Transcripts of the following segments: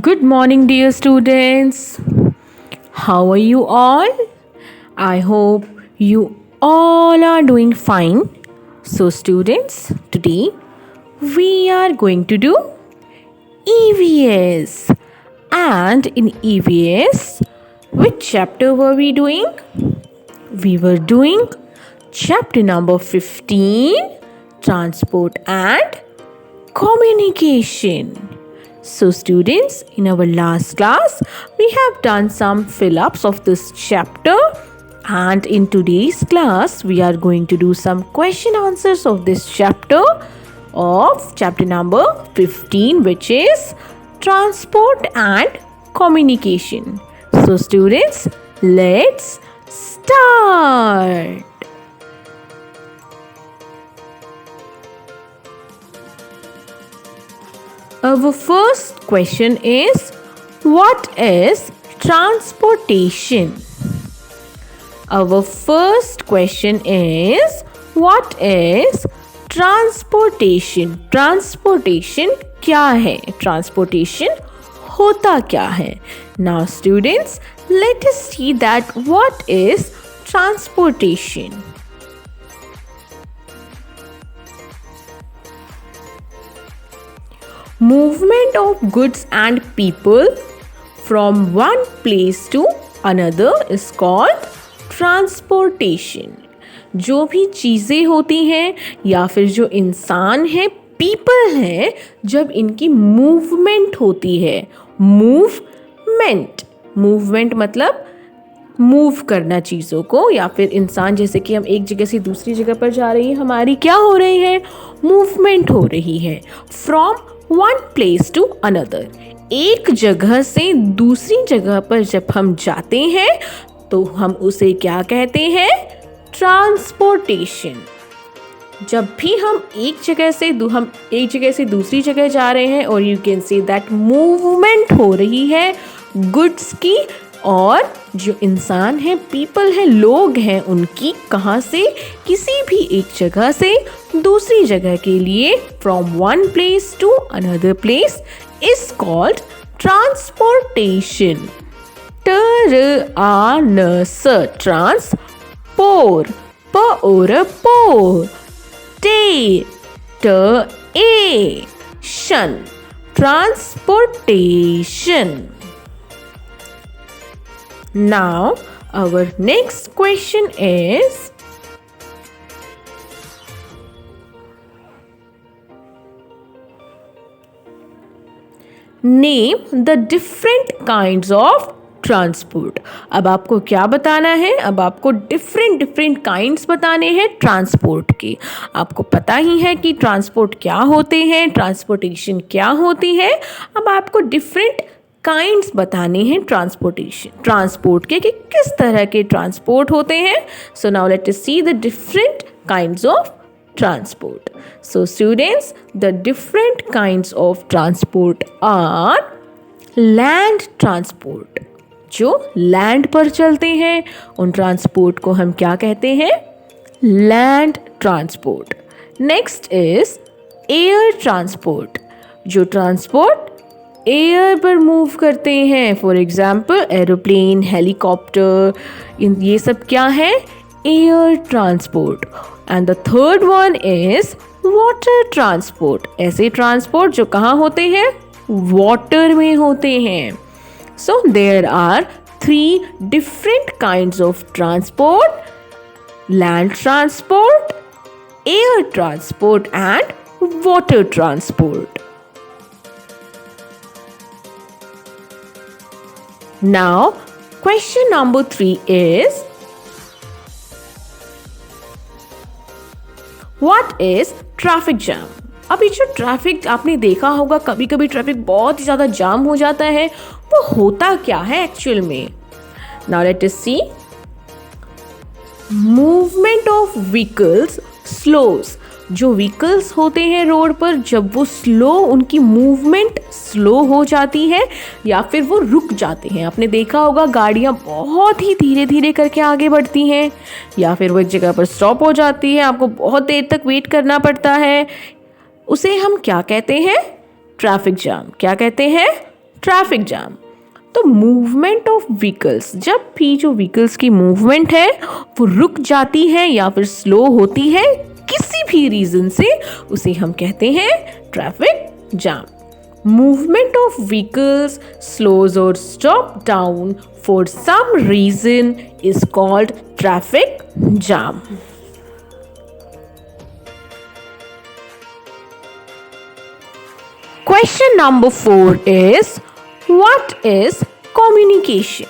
Good morning, dear students. How are you all? I hope you all are doing fine. So, students, today we are going to do EVS. And in EVS, which chapter were we doing? We were doing chapter number 15, Transport and Communication. So students, in our last class, we have done some fill-ups of this chapter, and in today's class, we are going to do some question answers of this chapter of chapter number 15, which is Transport and Communication. So students, let's start. Our first question is, what is transportation? Our first question is, what is transportation? Transportation क्या है? Transportation होता क्या है? Now students, let us see that what is transportation. Movement of goods and people from one place to another is called transportation. जो भी चीज़ें होती हैं या फिर जो इंसान है, पीपल है, जब इनकी मूवमेंट होती है, मूवमेंट मतलब मूव करना चीज़ों को, या फिर इंसान जैसे कि हम एक जगह से दूसरी जगह पर जा रही हैं, हमारी क्या हो रही है? मूवमेंट हो रही है. From one place to another, एक जगह से दूसरी जगह पर जब हम जाते हैं तो हम उसे क्या कहते हैं? ट्रांसपोर्टेशन. जब भी हम एक जगह से दूसरी जगह जा रहे हैं, और you can say that movement हो रही है गुड्स की, और जो इंसान है, पीपल है, लोग हैं, उनकी कहाँ से? किसी भी एक जगह से दूसरी जगह के लिए, from one place to another place is called transportation. Transportation, transportation. Now, our next question is, name the different kinds of transport. अब आपको क्या बताना है? अब आपको डिफरेंट काइंड्स बताने हैं ट्रांसपोर्ट के. आपको पता ही है कि ट्रांसपोर्ट क्या होते हैं, ट्रांसपोर्टेशन क्या होती है. अब आपको डिफरेंट काइंड्स बताने हैं ट्रांसपोर्ट के, कि किस तरह के ट्रांसपोर्ट होते हैं. So now let us see the different kinds of transport. So students, the different kinds of transport are land transport. जो लैंड पर चलते हैं उन ट्रांसपोर्ट को हम क्या कहते हैं? Land transport. Next is air transport. जो ट्रांसपोर्ट एयर पर मूव करते हैं, फॉर एग्जाम्पल एरोप्लेन, हेलीकॉप्टर, ये सब क्या है? Air transport. And the third one is water transport. ऐसे ट्रांसपोर्ट जो कहाँ होते हैं? वाटर में होते हैं. So there are 3 different kinds of transport: land transport, air transport and water transport. Now, question number 3 is, what is traffic jam? अभी जो ट्रैफिक आपने देखा होगा, कभी कभी ट्रैफिक बहुत ही ज़्यादा जाम हो जाता है, वो होता क्या है एक्चुअल में? Now let us see. Movement of vehicles slows. जो व्हीकल्स होते हैं रोड पर, जब वो उनकी मूवमेंट स्लो हो जाती है या फिर वो रुक जाते हैं. आपने देखा होगा गाड़ियाँ बहुत ही धीरे धीरे करके आगे बढ़ती हैं, या फिर वो एक जगह पर स्टॉप हो जाती है, आपको बहुत देर तक वेट करना पड़ता है. उसे हम क्या कहते हैं? Traffic jam. क्या कहते हैं? Traffic jam. तो मूवमेंट ऑफ व्हीकल्स, जब भी जो व्हीकल्स की मूवमेंट है वो रुक जाती है या फिर स्लो होती है किसी भी रीजन से, उसे हम कहते हैं traffic jam. Movement of vehicles slows or stop down for some reason is called traffic jam. Question number 4 is, what is communication?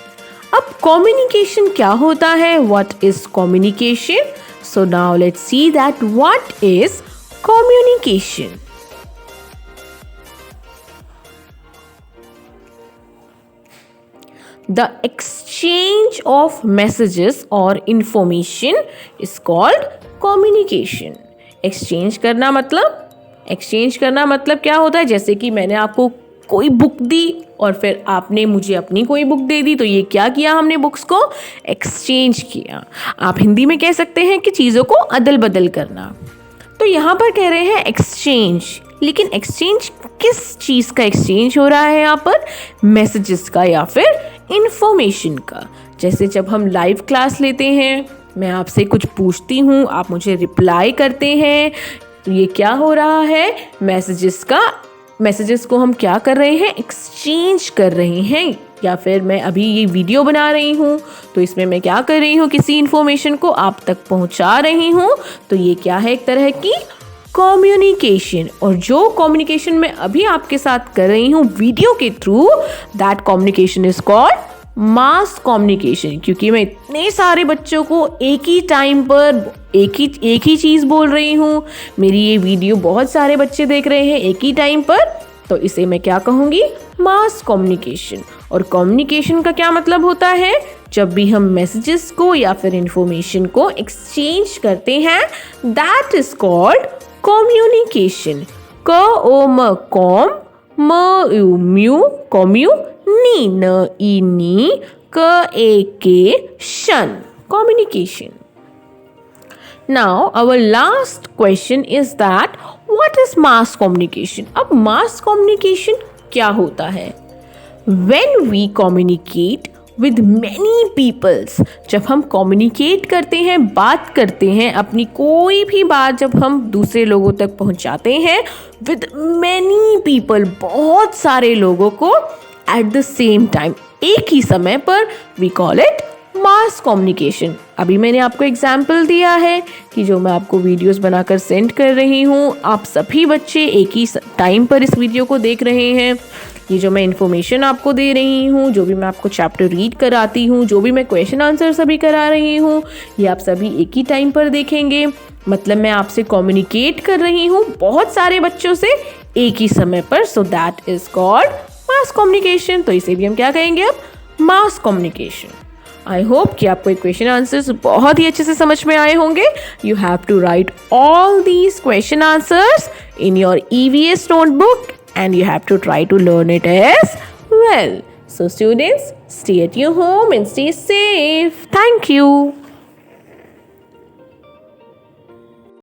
अब communication क्या होता है? What is communication? So now let's see that what is communication. The exchange of messages or information is called communication. exchange करना मतलब क्या होता है? जैसे कि मैंने आपको कोई बुक दी और फिर आपने मुझे अपनी कोई बुक दे दी, तो ये क्या किया हमने? बुक्स को एक्सचेंज किया। आप हिंदी में कह सकते हैं कि चीज़ों को अदल बदल करना। तो यहाँ पर कह रहे हैं एक्सचेंज, लेकिन एक्सचेंज किस चीज़ का एक्सचेंज हो रहा है यहाँ पर? मैसेजेस का या फिर इंफॉर्मेशन का। जैसे जब हम लाइव क्लास लेते हैं, मैं आपसे कुछ पूछती हूँ, आप मुझे रिप्लाई करते हैं, तो ये क्या हो रहा है? मैसेजेस को हम क्या कर रहे हैं? एक्सचेंज कर रहे हैं। या फिर मैं अभी ये वीडियो बना रही हूँ, तो इसमें मैं क्या कर रही हूँ? किसी इन्फॉर्मेशन को आप तक पहुँचा रही हूँ, तो ये क्या है? एक तरह की कम्युनिकेशन। और जो कम्युनिकेशन मैं अभी आपके साथ कर रही हूँ वीडियो के through, that communication is called mass communication. क्योंकि मैं इतने सारे बच्चों को एक ही टाइम पर एक ही चीज़ बोल रही हूँ, मेरी ये वीडियो बहुत सारे बच्चे देख रहे हैं एक ही टाइम पर, तो इसे मैं क्या कहूँगी? Mass communication. और कम्युनिकेशन का क्या मतलब होता है? जब भी हम मैसेजेस को या फिर इंफॉर्मेशन को एक्सचेंज करते हैं, दैट इज कॉल्ड कम्युनिकेशन। क ओ म कॉम, म यू म्यू, कम्यू, नी न ई नी, क ए के शन, communication. Now our last question is that what is mass communication? अब mass communication क्या होता है? When we communicate with many peoples, जब हम communicate करते हैं, बात करते हैं, अपनी कोई भी बात जब हम दूसरे लोगों तक पहुंचाते हैं with many people, बहुत सारे लोगों को at the same time, एक ही समय पर, we call it mass communication. अभी मैंने आपको एग्जाम्पल दिया है कि जो मैं आपको वीडियोस बनाकर सेंड कर रही हूँ, आप सभी बच्चे एक ही टाइम पर इस वीडियो को देख रहे हैं। ये जो मैं इन्फॉर्मेशन आपको दे रही हूँ, जो भी मैं आपको चैप्टर रीड कराती हूँ, जो भी मैं क्वेश्चन आंसर सभी करा रही हूँ, ये आप सभी एक ही टाइम पर देखेंगे। मतलब मैं आपसे कम्युनिकेट कर रही हूँ बहुत सारे बच्चों से एक ही समय पर। So that is called mass communication. तो इसे भी हम क्या कहेंगे? अब मास कम्युनिकेशन। आई होप कि आपको क्वेश्चन आंसर्स बहुत ही अच्छे से समझ में आए होंगे। You have to write all these question answers in your EVS notebook and you have to try to learn it as well. So students, stay at your home and stay safe. Thank you.